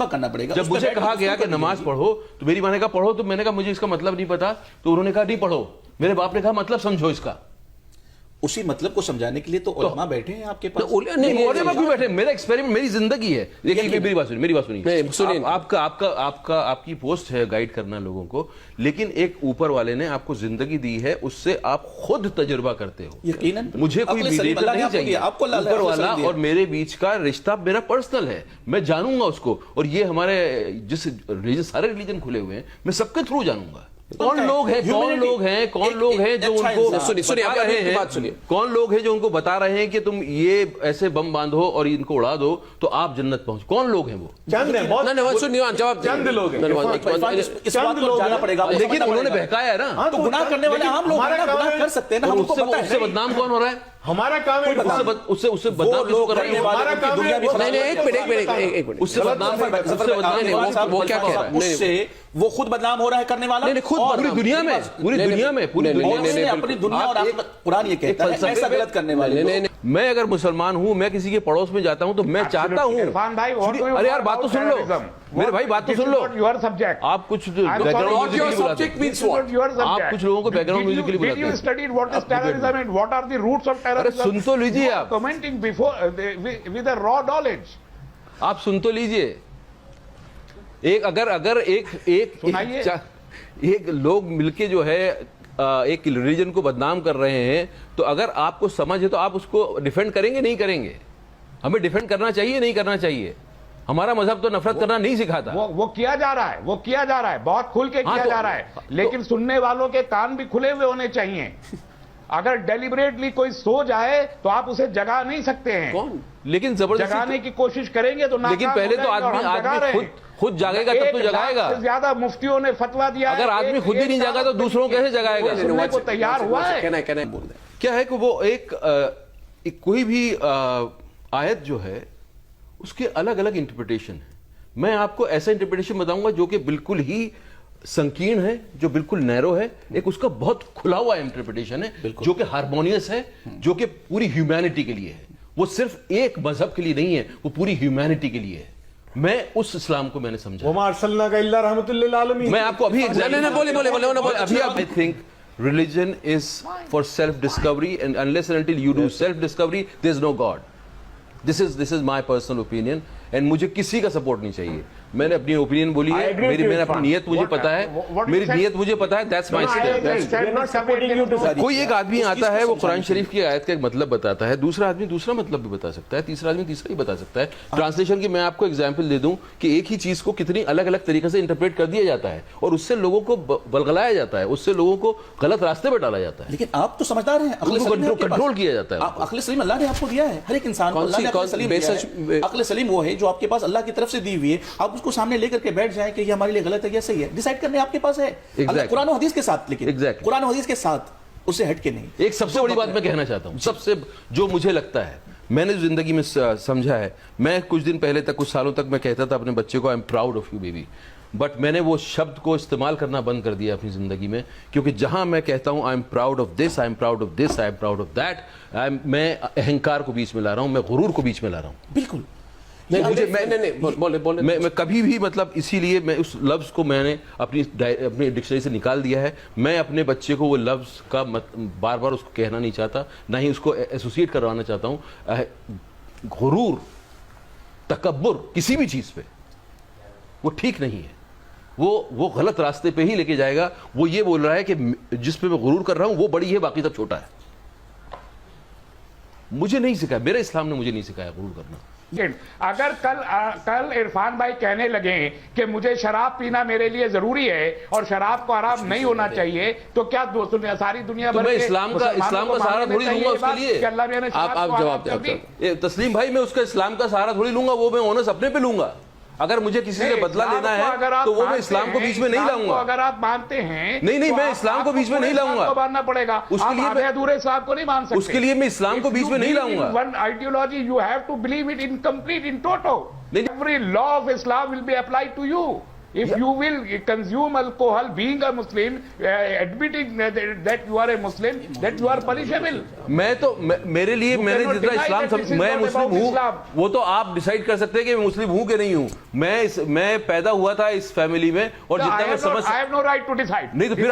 करना पड़ेगा। जब मुझे कहा गया कि नमाज पढ़ो तो मेरी माँ ने कहा पढ़ो, तो मैंने कहा मुझे इसका मतलब नहीं पता, तो उन्होंने कहा नहीं पढ़ो। मेरे बाप ने कहा मतलब समझो इसका। उसी मतलब को समझाने के लिए तो उलमा बैठे हैं आपके पास। नहीं, उलमा भी बैठे। मेरा एक्सपेरिमेंट, मेरी जिंदगी है। देखिए मेरी बात सुनिए। आपकी पोस्ट है गाइड करना लोगों को, लेकिन एक ऊपर वाले ने आपको जिंदगी दी है, उससे आप खुद तजुर्बा करते हो। यकीनन मुझे कोई मीडिएटर नहीं चाहिए। ऊपर वाला और मेरे बीच का रिश्ता मेरा पर्सनल है, मैं जानूंगा उसको। और ये हमारे जिस रिलीजन, सारे रिलीजन खुले हुए हैं, मैं सबके थ्रू जानूंगा कौन लोग हैं जो उनको सुनिए रहे हैं, कौन लोग हैं जो उनको बता रहे हैं कि तुम ये ऐसे बम बांधो और इनको उड़ा दो तो आप जन्नत पहुंच। कौन लोग हैं वो? चंद है, जवाब चंद लोग हैं। इस बात को जाना पड़ेगा, लेकिन उन्होंने बहकाया है ना, तो गुनाह करने वाले आम लोग गुनाह कर सकते हैं ना। उससे बदनाम कौन हो रहा है? हमारा काम है उससे बदनाम किसको कर रही है? हमारा काम है। एक मिनट, उससे बदनाम वो क्या कह रहा है? उससे वो खुद बदनाम हो रहा है करने वाला। नहीं, खुद पूरी दुनिया में अपनी दुनिया और कुरान ये कहता है ऐसा गलत करने वाले। मैं अगर मुसलमान हूं, मैं किसी के पड़ोस में जाता हूं तो मैं चाहता हूं। अरे यार बात तो सुन लो मेरे भाई, बात तो सुन लो। आप कुछ बैकग्राउंड म्यूजिक के लिए बुलाते हैं, आप कुछ लोगों को बैकग्राउंड म्यूजिक के लिए बुलाते हैं। अरे सुन तो लीजिए, आप commenting before with a raw knowledge. आप सुन तो लीजिए। एक अगर एक लोग मिलके जो है एक रिलीजन को बदनाम कर रहे हैं, तो अगर आपको समझ है तो आप उसको डिफेंड करेंगे नहीं करेंगे? हमें डिफेंड करना चाहिए नहीं करना चाहिए? हमारा मजहब तो नफरत करना नहीं सिखाता। वो किया जा रहा है, बहुत खुल के किया जा रहा है, लेकिन सुनने वालों के कान भी खुले हुए होने चाहिए। अगर डेलिबरेटली कोई सो जाए तो आप उसे जगा नहीं सकते हैं। कौन? लेकिन जबरदस्ती जगाने की कोशिश करेंगे तो लेकिन पहले तो आदमी खुद जागेगा तब तो जगाएगा। ज्यादा मुफ्तियों ने फतवा दिया, अगर आदमी खुद ही नहीं जागा तो दूसरों को कैसे जगाएगा? सुनने को तैयार हुआ है। क्या है कि वो एक कोई भी आयत जो है उसके अलग अलग इंटरप्रिटेशन है। मैं आपको ऐसा इंटरप्रिटेशन बताऊंगा जो कि बिल्कुल ही संकीर्ण है, जो बिल्कुल नैरो है। एक उसका बहुत खुला हुआ इंटरप्रिटेशन है जो कि हार्मोनियस है, जो कि पूरी ह्यूमैनिटी के लिए है। वो सिर्फ एक मजहब के लिए नहीं है, वो पूरी ह्यूमैनिटी के लिए है। मैं उस इस्लाम को मैंने समझा। मैं आपको अभी I think religion is for self discovery, and unless and until you do self discovery there is no God. This is my personal opinion, and मुझे किसी का सपोर्ट नहीं चाहिए। मैंने अपनी ओपिनियन बोली है, मैंने अपनी नीयत मुझे पता है, मेरी नीयत मुझे पता है। That's my stand. कोई एक आदमी आता है, वो कुरान शरीफ की आयत का एक मतलब बताता है, दूसरा आदमी दूसरा मतलब भी बता सकता है, तीसरा आदमी तीसरा ही बता सकता है। ट्रांसलेशन की मैं आपको एग्जांपल दे दूं कि एक ही चीज को कितनी अलग अलग तरीके से इंटरप्रेट कर दिया जाता है और उससे लोगों को बलगलाया जाता है, उससे लोगों को गलत रास्ते पर डाला जाता है। लेकिन आप तो समझदार हैं, कंट्रोल किया जाता है। अक्ल सलीम अल्लाह ने आपको दिया है, हर एक इंसान को अल्लाह ने अक्ल सलीम वो है जो आपके पास अल्लाह की तरफ से दी हुई है। आप उसको सामने लेकर के बैठ जाए कि ये हमारे लिए गलत है या सही है, डिसाइड करने आपके पास है। कुरान और हदीस के साथ, लेकिन कुरान और हदीस के साथ, उससे हट के नहीं। एक सबसे बड़ी बात मैं कहना चाहता हूं, सबसे जो मुझे लगता है, मैंने जिंदगी में समझा है। मैं कुछ दिन पहले तक, कुछ सालों तक मैं कहता था अपने बच्चे को I am proud of you baby, but मैंने वो शब्द को इस्तेमाल करना बंद कर दिया अपनी जिंदगी में, क्योंकि जहां मैं कहता हूं I am proud of this, I am proud of this, I am proud of that, मैं अहंकार को बीच में ला रहा हूं, मैं गुरूर को बीच में ला रहा हूं। बिल्कुल मैं कभी भी, मतलब इसीलिए मैं उस लफ्ज़ को मैंने अपनी डिक्शनरी से निकाल दिया है। मैं अपने बच्चे को वो लफ्ज़ का बार बार उसको कहना नहीं चाहता, ना ही उसको एसोसिएट करवाना चाहता हूँ। गुरूर, तकब्बुर किसी भी चीज़ पे वो ठीक नहीं है, वो गलत रास्ते पे ही लेके जाएगा। वो ये बोल रहा है कि जिस पे मैं गुरूर कर रहा हूँ वो बड़ी है, बाकी सब छोटा है। मुझे नहीं सिखाया, मेरे इस्लाम ने मुझे नहीं सिखाया गुरूर करना। अगर कल इरफान भाई कहने लगे कि मुझे शराब पीना मेरे लिए जरूरी है और शराब को हराम नहीं होना चाहिए, तो क्या सारी दुनिया भर मैं इस्लाम का सहारा थोड़ी लूंगा उसके लिए। आप जवाब दें तस्लीम भाई, मैं उसका इस्लाम का सहारा थोड़ी लूंगा, वो मैं ओनस अपने पे लूंगा। अगर मुझे किसी से बदला लेना है तो वो मैं इस्लाम को बीच में नहीं लाऊंगा। अगर आप मानते हैं, नहीं, मैं इस्लाम को बीच में नहीं लाऊंगा, मानना पड़ेगा। उसके लिए मैं अधूरे इस्लाम को नहीं मान सकते, उसके लिए मैं इस्लाम को बीच में नहीं लाऊंगा। One ideology you have to believe it in complete in total. Every law of Islam will be applied to you. If you will consume alcohol, being a Muslim, admitting that you are a Muslim, that you are punishable. मेरे लिए मैंने जितना इस्लाम मैं मुस्लिम हूँ, वो तो आप decide कर सकते हैं कि मैं मुस्लिम हूँ कि नहीं हूँ। मैं पैदा हुआ था इस फैमिली में, और जितना मैं समझ, I have no right to decide. नहीं तो फिर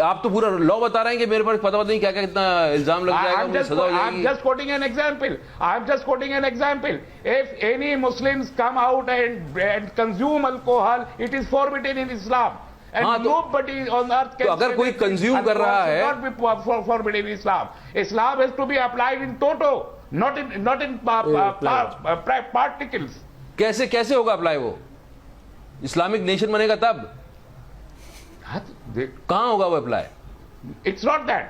आप तो पूरा लॉ बता रहे हैं कि मेरे पर पता नहीं क्या क्या कितना इल्जाम लग जाएगा, मुझे सजा हो जाएगी। I'm just quoting an example. I'm just quoting an example. If any Muslims come out and consume alcohol, it is forbidden in Islam. And nobody on earth can. तो अगर कोई कंज्यूम कर रहा है, not be forbidden in Islam. Islam has to be applied in toto, not in particles. कैसे होगा apply वो? Islamic nation बनेगा तब कहां होगा वो apply? It's not that.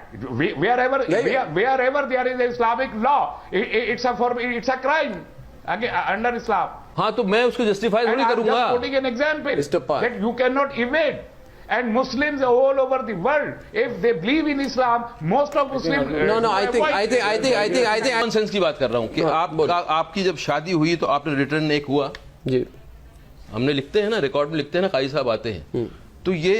Wherever there is Islamic law, it's a crime under Islam. हाँ, तो मैं उसको जस्टिफाई नहीं करूंगा। I'm just quoting an example that you cannot evade. And Muslims all over the world, if they believe in Islam, most of Muslims. No, I think common sense की बात कर रहा हूँ कि आपकी जब शादी हुई तो आपने रिटर्न एक हुआ जी, हमने लिखते हैं ना, रिकॉर्ड में लिखते हैं ना, काजी साहब आते हैं, तो ये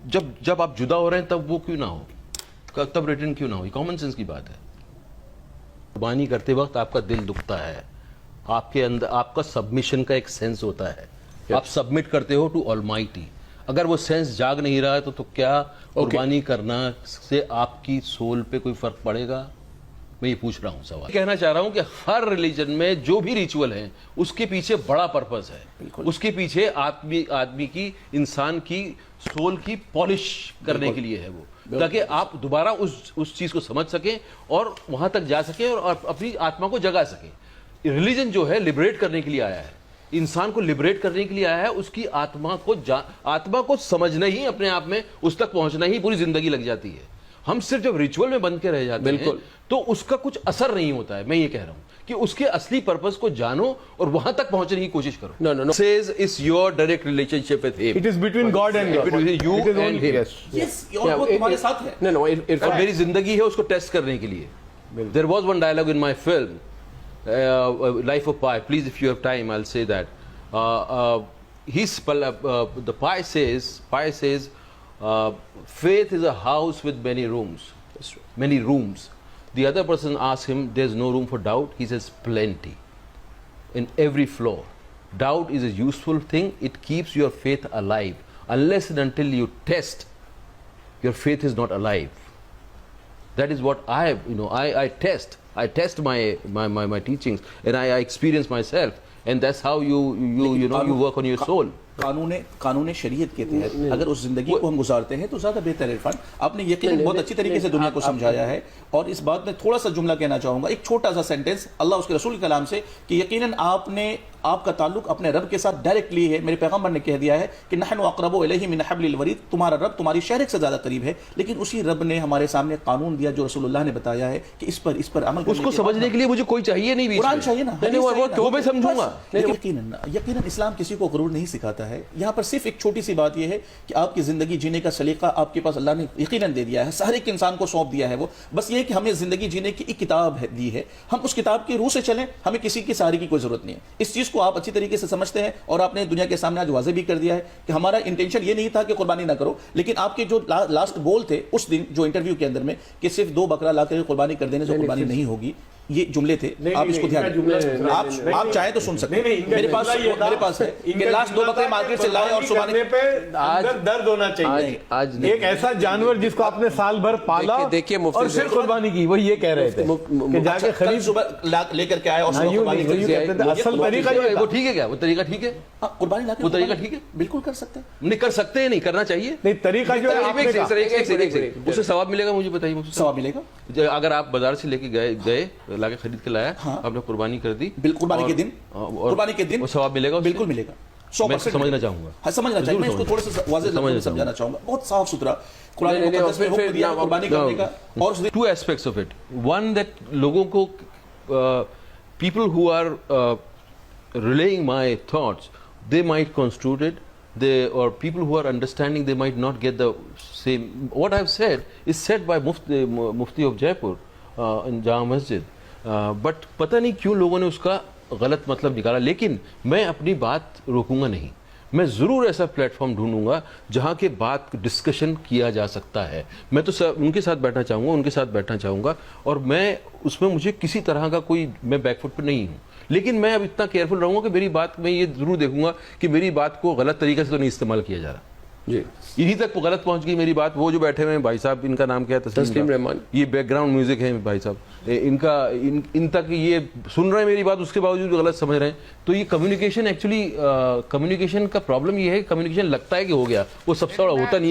जब आप जुदा हो रहे हैं तब वो क्यों ना हो, तब रिटर्न क्यों ना हो? कॉमन सेंस की बात है। कुर्बानी करते वक्त आपका दिल दुखता है, आपके अंदर आपका सबमिशन का एक सेंस होता है, आप सबमिट करते हो टू ऑलमाइटी। अगर वो सेंस जाग नहीं रहा है तो क्या कुर्बानी करना से आपकी सोल पे कोई फर्क पड़ेगा? मैं ये पूछ रहा हूं सवाल। कहना चाह रहा हूं कि हर रिलीजन में जो भी रिचुअल है उसके पीछे बड़ा पर्पस है, उसके पीछे आदमी की, इंसान की सोल की पॉलिश करने के लिए है वो, ताकि आप दोबारा उस चीज को समझ सकें और वहां तक जा सकें और अपनी आत्मा को जगा सकें। रिलीजन जो है लिबरेट करने के लिए आया है, इंसान को लिबरेट करने के लिए आया है, उसकी आत्मा को समझना ही, अपने आप में उस तक पहुंचना ही पूरी जिंदगी लग जाती है। हम सिर्फ जब रिचुअल में बंद के रह जाते हैं तो उसका कुछ असर नहीं होता है। मैं ये कह रहा हूं कि उसके असली पर्पस को जानो और वहां तक पहुंचने की कोशिश करो। No. Says it's your direct relationship with him. It is between God and God. Between you and him. Yes, और वो तुम्हारे साथ है। No. और मेरी जिंदगी है उसको टेस्ट करने के लिए। There was one dialogue in my film, Life of Pi. Please, if you have time, I'll say that. The Pi says, faith is a house with many rooms. Many rooms. The other person asks him, there's no room for doubt. He says, plenty. In every floor. Doubt is a useful thing. It keeps your faith alive. Unless and until you test, your faith is not alive. That is what I test. I test my teachings and I experience myself. And that's how you work on your soul. कानून शरीयत के तहत अगर उस जिंदगी को हम गुजारते हैं तो ज्यादा बेहतर है। इरफान, आपने यकीनन बहुत अच्छी तरीके से दुनिया को समझाया है। और इस बात में थोड़ा सा जुमला कहना चाहूंगा, एक छोटा सा सेंटेंस अल्लाह उसके रसूल के कलाम से, कि यकीनन आपका ताल्लुक अपने रब के साथ डायरेक्टली है। मेरे पैगंबर ने कह दिया है कि नहनु अक़रबु इलैहि मिन हब्लिल वरीद, तुम्हारा रब तुम्हारी शहरक से ज्यादा करीब है। लेकिन उसी रब ने हमारे सामने कानून दिया जो रसूलुल्लाह ने बताया है कि इस पर अमल करने उसको समझने के लिए मुझे कोई चाहिए नहीं, कुरान चाहिए ना, वो मैं समझूंगा। यकीनन इस्लाम किसी को गुरूर नहीं सिखाता है। यहाँ पर सिर्फ एक छोटी सी बात यह है कि आपकी जिंदगी जीने का सलीका आपके पास अल्लाह ने यकीनन दे दिया है, हर एक इंसान को सौंप दिया है। वो बस ये है कि हमें जिंदगी जीने की एक किताब दी है, हम उस किताब की रूह से चलें, हमें किसी की सहारे की कोई जरूरत नहीं है। इस चीज को आप अच्छी तरीके से समझते हैं और आपने दुनिया के सामने आज वाज़ेह भी कर दिया है कि हमारा इंटेंशन ये नहीं था कि कुर्बानी ना करो, लेकिन आपके जो लास्ट गोल थे उस दिन जो इंटरव्यू के अंदर में कि सिर्फ 2 बकरा लाकर कुर्बानी कर देने से कुर्बानी नहीं होगी, ये जुमले थे। आप इसको ध्यान आप चाहें तो सुन सकते हैं। मेरे पास है कि लास्ट 2 बकरे मार्केट से लाए और सुबह पे आज दर्द होना चाहिए। आज एक ऐसा जानवर जिसको आपने साल भर पाला और फिर कुर्बानी की, वो ये कह रहे थे कि जाके खरीद सुबह लेकर के आए और कुर्बानी असल तरीका ये वो ठीक है क्या? वो तरीका ठीक है? कुर्बानी वो तरीका ठीक है, बिल्कुल कर सकते हैं। नहीं कर सकते हैं, नहीं करना चाहिए। नहीं तरीका जो है उससे सवाब मिलेगा, मुझे बताइए। मुझे सवाब मिलेगा अगर आप बाजार से लेके गए लाके खरीद के लाया, आपने कुर्बानी कर दी, कुर्बानी के दिन सवाब मिलेगा, बिल्कुल मिलेगा। 100% समझना चाहूंगा। हाँ, समझना चाहिए। मैं इसको थोड़ा सा वाज़ेह समझाना चाहूंगा, बहुत साफ सुथरा कुरान मुक़द्दस में हुक्म दिया कुर्बानी करने का। और 2 aspects of it. One, that लोगों को people who are relaying my thoughts, they might construe it, or people who are understanding, they might not get the same. What I've said is said by Mufti of Jaipur in Jama Masjid, but पता नहीं क्यों लोगों ने उसका गलत मतलब निकाला, लेकिन मैं अपनी बात रोकूंगा नहीं। मैं जरूर ऐसा प्लेटफॉर्म ढूंढूंगा जहां के बात डिस्कशन किया जा सकता है। मैं तो उनके साथ बैठना चाहूंगा, उनके साथ बैठना चाहूंगा, और मैं उसमें मुझे किसी तरह का कोई, मैं बैकफुट पर नहीं हूं। लेकिन मैं अब इतना केयरफुल रहूंगा कि मेरी बात, मैं ये जरूर देखूंगा कि मेरी बात को गलत तरीके से तो नहीं इस्तेमाल किया जा रहा। जी, इन्हीं तक गलत पहुंच गई मेरी बात। वो जो बैठे हुए हैं भाई साहब, इनका नाम क्या है, तस्लीम रहमान, ये बैकग्राउंड म्यूजिक है भाई साहब, इनका इन तक ये सुन रहे हैं मेरी बात, उसके बावजूद गलत समझ रहे हैं। तो ये कम्युनिकेशन, एक्चुअली कम्युनिकेशन का प्रॉब्लम ये है, कम्युनिकेशन लगता है कि हो गया, वो सबसे बड़ा होता नहीं है।